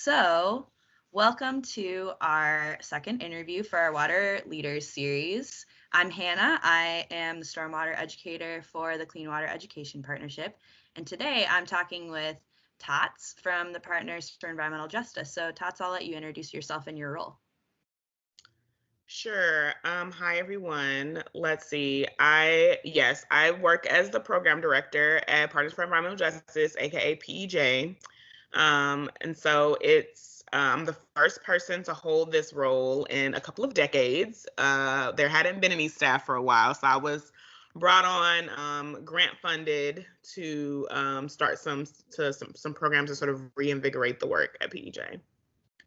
So, welcome to our second interview for our Water Leaders series. I'm Hannah. I am the Stormwater Educator for the Clean Water Education Partnership. And today I'm talking with Tots from the Partners for Environmental Justice. So, Tots, I'll let you introduce yourself and your role. Sure. Hi everyone. Let's see. I work as the program director at Partners for Environmental Justice, aka PEJ. And so it's I'm the first person to hold this role in a couple of decades. There hadn't been any staff for a while, so I was brought on grant funded to start some programs to sort of reinvigorate the work at PEJ.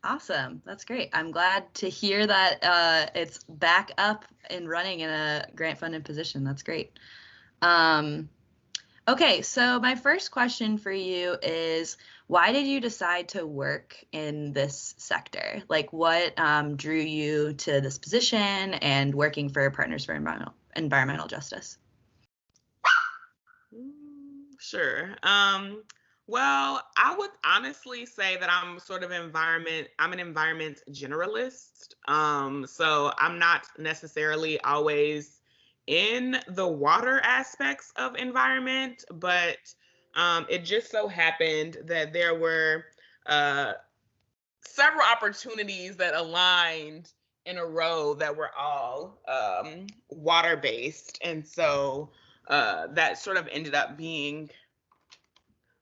Awesome. That's great. I'm glad to hear that it's back up and running in a grant funded position. That's great. Okay, so my first question for you is, why did you decide to work in this sector? Like, what drew you to this position and working for Partners for Environmental Justice? Sure. Well, I would honestly say that I'm an environment generalist. So I'm not necessarily always in the water aspects of environment, but it just so happened that there were several opportunities that aligned in a row that were all water based. And so that sort of ended up being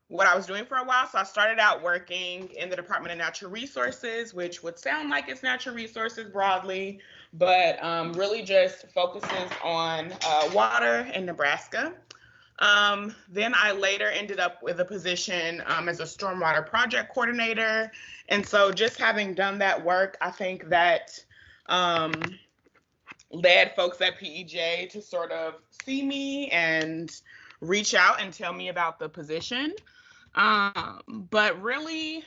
what I was doing for a while. So I started out working in the Department of Natural Resources, which would sound like it's natural resources broadly, but really just focuses on water in Nebraska. Then I later ended up with a position as a stormwater project coordinator. And so just having done that work, I think that led folks at PEJ to sort of see me and reach out and tell me about the position. But really,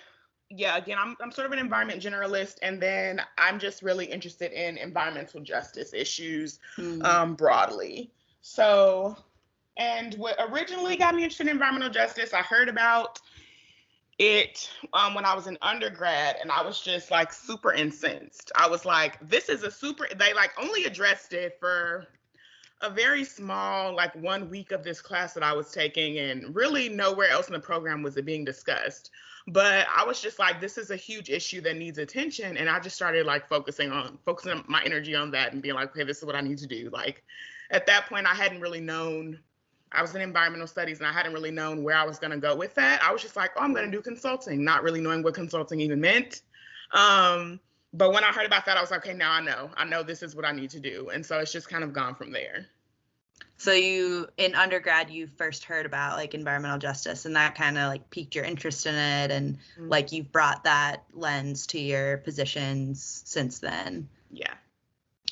yeah, again, I'm sort of an environment generalist, and then I'm just really interested in environmental justice issues broadly. So, and what originally got me interested in environmental justice, I heard about it when I was in undergrad, and I was just like super incensed. I was like, this is they like only addressed it for a very small, like 1 week of this class that I was taking, and really nowhere else in the program was it being discussed. But I was just like, this is a huge issue that needs attention. And I just started like focusing my energy on that and being like, okay, this is what I need to do. Like at that point, I hadn't really known, I was in environmental studies and I hadn't really known where I was going to go with that. I was just like, oh, I'm going to do consulting, not really knowing what consulting even meant. But when I heard about that, I was like, okay, now I know this is what I need to do. And so it's just kind of gone from there. So in undergrad, you first heard about like environmental justice, and that kind of like piqued your interest in it. And like you've brought that lens to your positions since then. Yeah.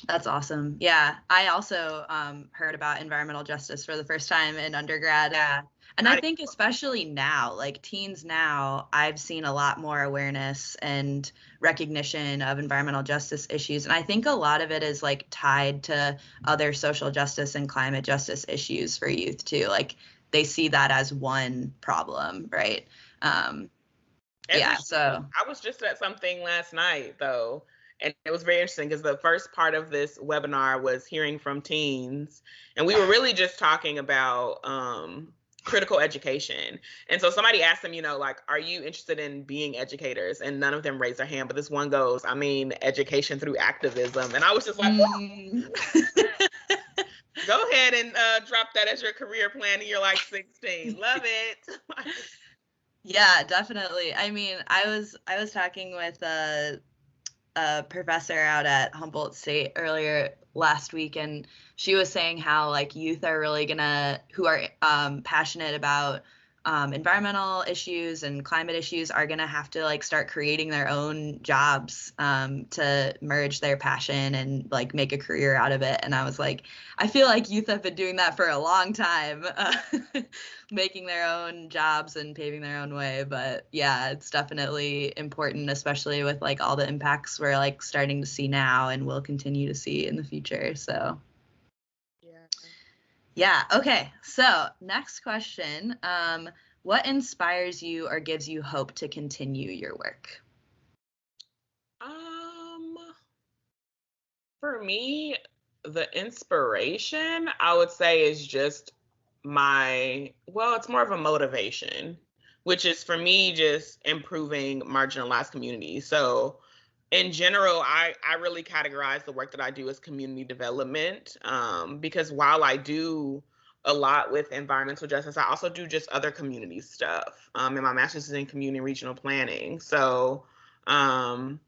That's awesome. Yeah. I also heard about environmental justice for the first time in undergrad. Yeah. And I think especially now, like teens now, I've seen a lot more awareness and recognition of environmental justice issues. And I think a lot of it is like tied to other social justice and climate justice issues for youth too. Like they see that as one problem, right? Yeah. So I was just at something last night though, and it was very interesting because the first part of this webinar was hearing from teens, and we were really just talking about critical education. And so somebody asked them, like, are you interested in being educators? And none of them raised their hand, but this one goes, I mean, education through activism. And I was just like, go ahead and drop that as your career plan and you're like 16. Love it. Yeah, definitely. I mean, I was talking with a professor out at Humboldt State earlier last week, and she was saying how like youth are really who are passionate about environmental issues and climate issues are gonna have to like start creating their own jobs to merge their passion and like make a career out of it. And I was like, I feel like youth have been doing that for a long time, making their own jobs and paving their own way. But yeah, it's definitely important, especially with like all the impacts we're like starting to see now and will continue to see in the future. So yeah. Okay. So next question. What inspires you or gives you hope to continue your work? Um, for me, the inspiration, I would say, is just it's more of a motivation, which is for me just improving marginalized communities. So in general, I really categorize the work that I do as community development, because while I do a lot with environmental justice, I also do just other community stuff. And my master's is in community and regional planning. So um,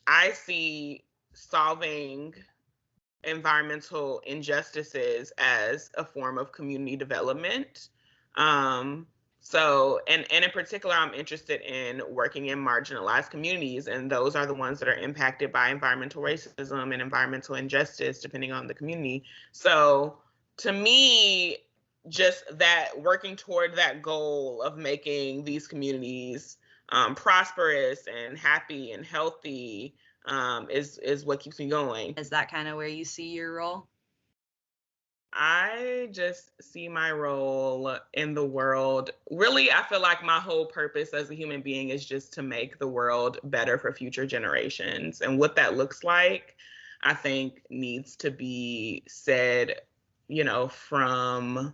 I see solving environmental injustices as a form of community development. Um, and in particular, I'm interested in working in marginalized communities, and those are the ones that are impacted by environmental racism and environmental injustice, depending on the community. So to me, just that working toward that goal of making these communities prosperous and happy and healthy is what keeps me going. Is that kind of where you see your role? I just see my role in the world. Really, I feel like my whole purpose as a human being is just to make the world better for future generations. And what that looks like, I think, needs to be said, from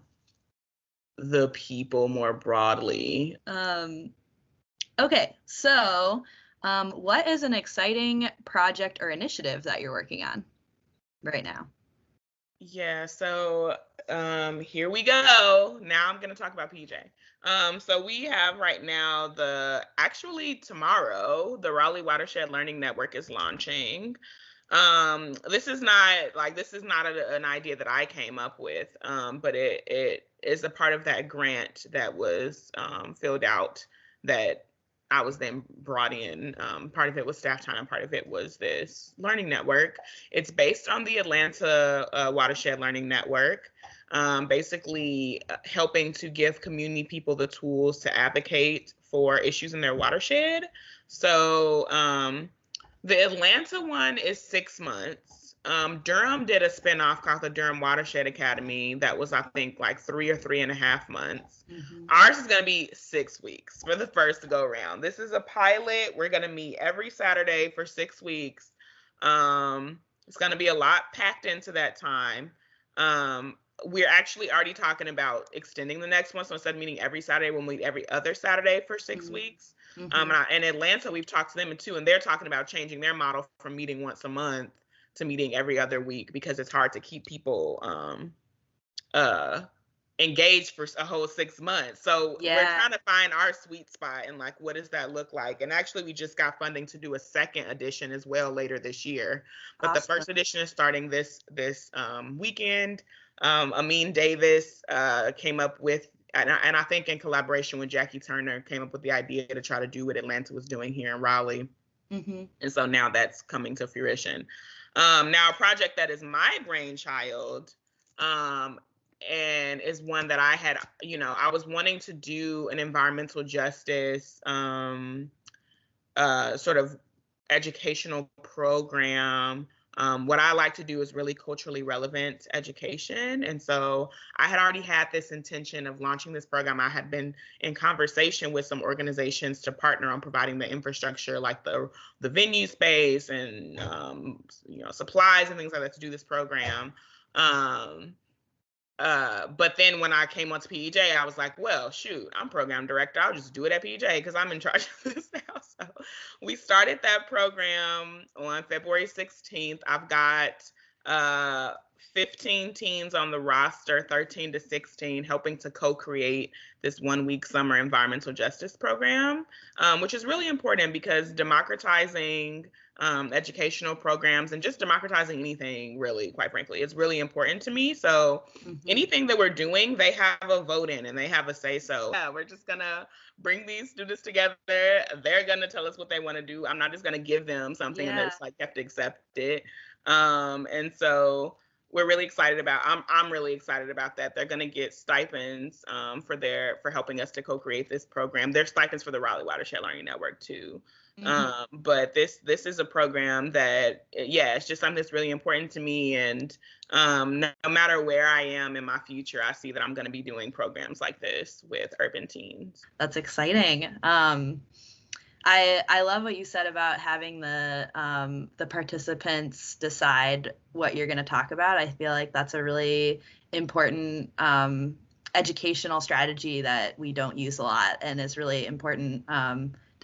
the people more broadly. Okay, so what is an exciting project or initiative that you're working on right now? Yeah, so here we go. Now I'm going to talk about PJ. So we have right now tomorrow, the Raleigh Watershed Learning Network is launching. This is not an idea that I came up with, but it is a part of that grant that was filled out that I was then brought in. Part of it was staff time, part of it was this learning network. It's based on the Atlanta Watershed Learning Network, basically helping to give community people the tools to advocate for issues in their watershed. So the Atlanta one is 6 months. Durham did a spinoff called the Durham Watershed Academy that was, I think, like 3 or 3.5 months. Mm-hmm. Ours is going to be 6 weeks for the first go round. This is a pilot. We're going to meet every Saturday for 6 weeks. It's going to be a lot packed into that time. We're actually already talking about extending the next one. So instead of meeting every Saturday, we'll meet every other Saturday for 6 weeks. Mm-hmm. In Atlanta, we've talked to them too, and they're talking about changing their model from meeting once a month to meeting every other week, because it's hard to keep people engaged for a whole 6 months. So we're trying to find our sweet spot and like, what does that look like? And actually, we just got funding to do a second edition as well later this year. But awesome. The first edition is starting this weekend. Amin Davis came up with, and I think in collaboration with Jackie Turner, came up with the idea to try to do what Atlanta was doing here in Raleigh. Mm-hmm. And so now that's coming to fruition. Now, a project that is my brainchild, and is one that I had, I was wanting to do an environmental justice sort of educational program. What I like to do is really culturally relevant education. And so I had already had this intention of launching this program. I had been in conversation with some organizations to partner on providing the infrastructure, like the venue space and, supplies and things like that to do this program. But then when I came onto PEJ, I was like, well, shoot, I'm program director. I'll just do it at PEJ because I'm in charge of this now. So we started that program on February 16th. I've got 15 teens on the roster, 13 to 16, helping to co-create this 1-week summer environmental justice program, which is really important because democratizing educational programs and just democratizing anything, really, quite frankly, is really important to me. So anything that we're doing, they have a vote in and they have a say so. Yeah, we're just gonna bring these students together. They're gonna tell us what they want to do. I'm not just gonna give them something and it's like, you have to accept it. And so we're really excited about, I'm really excited about that. They're going to get stipends for helping us to co-create this program. There's stipends for the Raleigh Watershed Learning Network too. But this is a program that, it's just something that's really important to me. And no matter where I am in my future, I see that I'm going to be doing programs like this with urban teens. That's exciting. I love what you said about having the participants decide what you're going to talk about. I feel like that's a really important educational strategy that we don't use a lot, and is really important,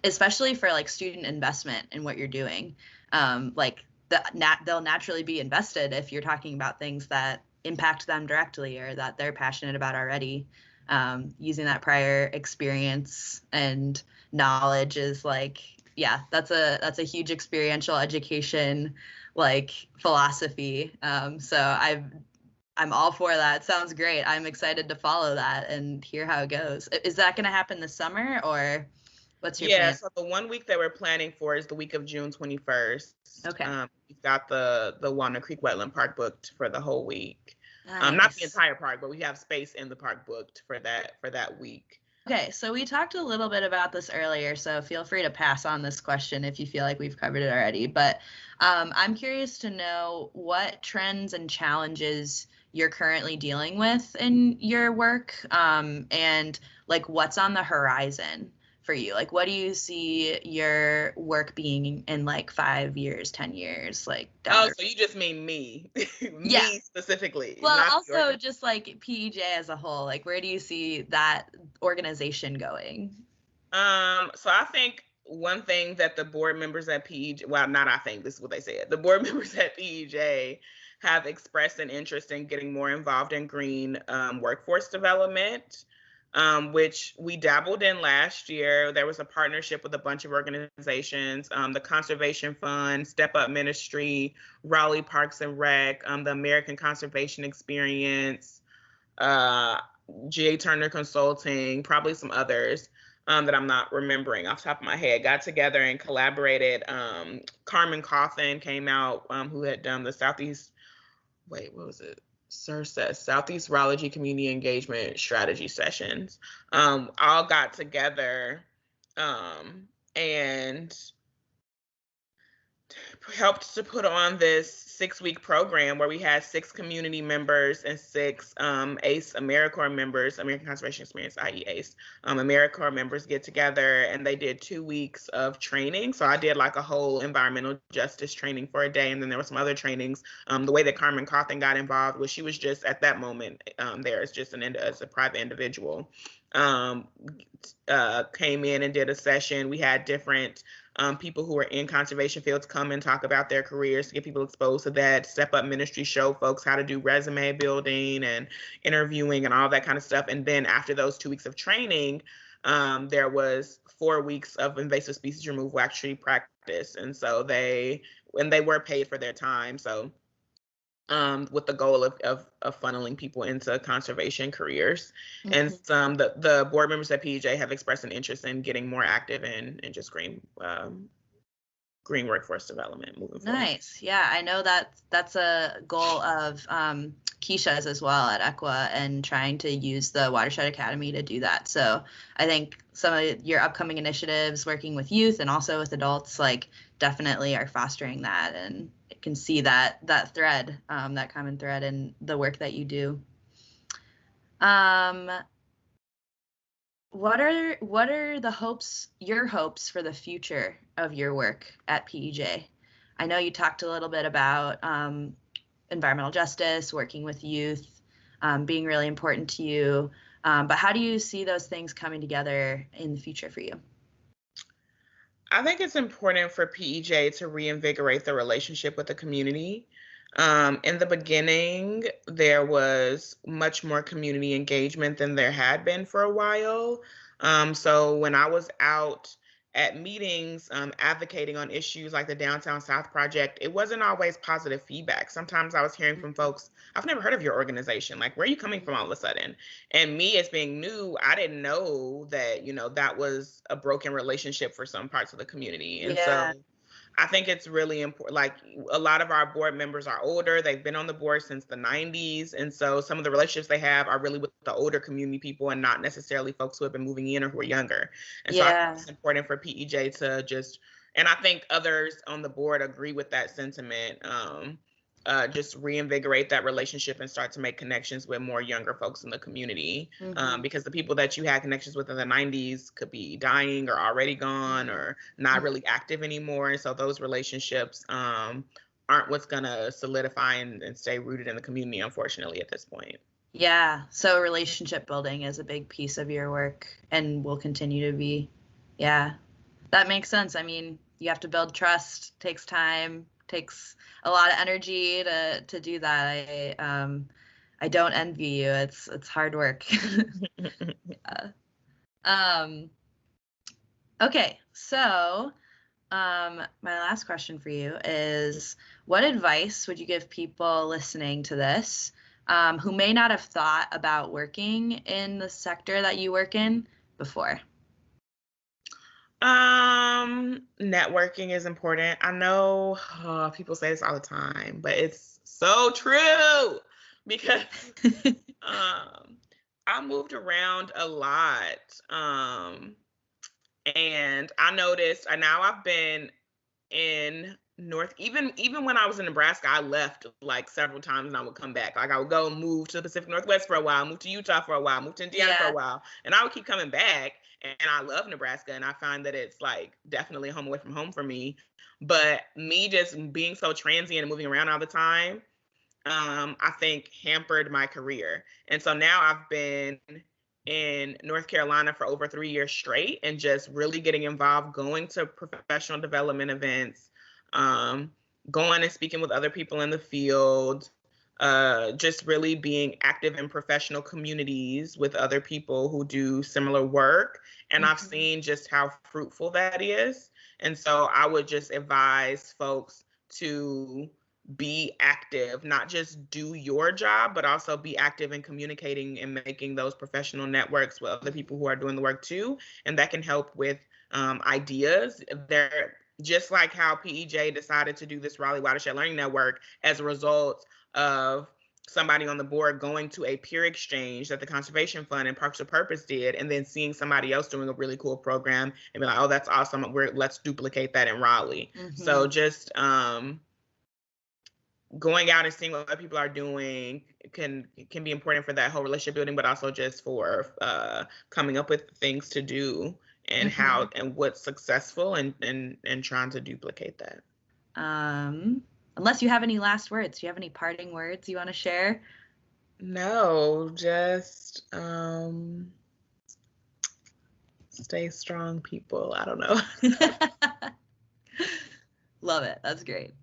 especially for like student investment in what you're doing. Like they'll naturally be invested if you're talking about things that impact them directly or that they're passionate about already. Using that prior experience and knowledge is like, yeah, that's a huge experiential education like philosophy. So I'm all for that. Sounds great. I'm excited to follow that and hear how it goes. Is that going to happen this summer, or what's your plan? So the 1 week that we're planning for is the week of June 21st. Okay. We've got the Walnut Creek Wetland Park booked for the whole week. Nice. Not the entire park, but we have space in the park booked for that week. Okay, so we talked a little bit about this earlier, so feel free to pass on this question if you feel like we've covered it already. But I'm curious to know what trends and challenges you're currently dealing with in your work, and like what's on the horizon for you. Like, what do you see your work being in like 5 years, 10 years? Like, so you just mean me, me specifically. Well, also just like PEJ as a whole. Like, where do you see that organization going? So I think one thing that the board members at PEJ, well, not I think, this is what they said. The board members at PEJ have expressed an interest in getting more involved in green workforce development. Which we dabbled in last year. There was a partnership with a bunch of organizations, the Conservation Fund, Step Up Ministry, Raleigh Parks and Rec, the American Conservation Experience, G.A. Turner Consulting, probably some others that I'm not remembering off the top of my head, got together and collaborated. Carmen Coffin came out, who had done the Southeast Raleigh Community Engagement Strategy Sessions, all got together and helped to put on this 6-week program where we had 6 community members and 6 ACE AmeriCorps members, American Conservation Experience, i.e. ACE, AmeriCorps members get together, and they did 2 weeks of training. So I did like a whole environmental justice training for a day, and then there were some other trainings. The way that Carmen Cawthon got involved was she was just at that moment there as just as a private individual. Came in and did a session. We had different people who were in conservation fields come and talk about their careers to get people exposed to that. Step Up Ministry show folks how to do resume building and interviewing and all that kind of stuff. And then after those 2 weeks of training, there was 4 weeks of invasive species removal actually practice. And so they were paid for their time. So with the goal of funneling people into conservation careers. Mm-hmm. And the board members at PEJ have expressed an interest in getting more active in just green workforce development moving forward. Nice. Yeah, I know that's a goal of Keisha's as well at EQUA, and trying to use the Watershed Academy to do that. So I think some of your upcoming initiatives working with youth and also with adults like definitely are fostering that, and can see that thread, that common thread in the work that you do. What are your hopes for the future of your work at PEJ? I know you talked a little bit about environmental justice, working with youth, being really important to you, but how do you see those things coming together in the future for you? I think it's important for PEJ to reinvigorate the relationship with the community. In the beginning, there was much more community engagement than there had been for a while. So when I was out at meetings advocating on issues like the Downtown South Project, it wasn't always positive feedback. Sometimes I was hearing from folks, I've never heard of your organization. Like, where are you coming from all of a sudden? And me as being new, I didn't know that, that was a broken relationship for some parts of the community. And so I think it's really important. Like, a lot of our board members are older. They've been on the board since the 90s. And so some of the relationships they have are really with the older community people and not necessarily folks who have been moving in or who are younger. And so I think it's important for PEJ to just, and I think others on the board agree with that sentiment, just reinvigorate that relationship and start to make connections with more younger folks in the community. Because the people that you had connections with in the 90s could be dying or already gone or not really active anymore. And so those relationships aren't what's going to solidify and stay rooted in the community, unfortunately, at this point. Yeah. So relationship building is a big piece of your work and will continue to be. Yeah. That makes sense. I mean, you have to build trust, takes time, takes a lot of energy to do that. I don't envy you. It's hard work. Okay, so my last question for you is, what advice would you give people listening to this who may not have thought about working in the sector that you work in before? Networking is important. I know people say this all the time, but it's so true because I moved around a lot. And I noticed, now I've been in even when I was in Nebraska, I left like several times and I would come back. Like I would go and move to the Pacific Northwest for a while, move to Utah for a while, move to Indiana for a while, and I would keep coming back. And I love Nebraska, and I find that it's like definitely home away from home for me. But me just being so transient and moving around all the time, I think hampered my career. And so now I've been in North Carolina for over 3 years straight and just really getting involved, going to professional development events, going and speaking with other people in the field, just really being active in professional communities with other people who do similar work. And I've seen just how fruitful that is. And so I would just advise folks to be active, not just do your job, but also be active in communicating and making those professional networks with other people who are doing the work too. And that can help with ideas. They're just like how PEJ decided to do this Raleigh Watershed Learning Network as a result of somebody on the board going to a peer exchange that the Conservation Fund and Parks with Purpose did, and then seeing somebody else doing a really cool program and be like, oh, that's awesome. Let's duplicate that in Raleigh. So just going out and seeing what other people are doing can be important for that whole relationship building, but also just for coming up with things to do and how and what's successful and trying to duplicate that. Unless you have any last words, do you have any parting words you want to share? No, just stay strong, people. I don't know. Love it. That's great.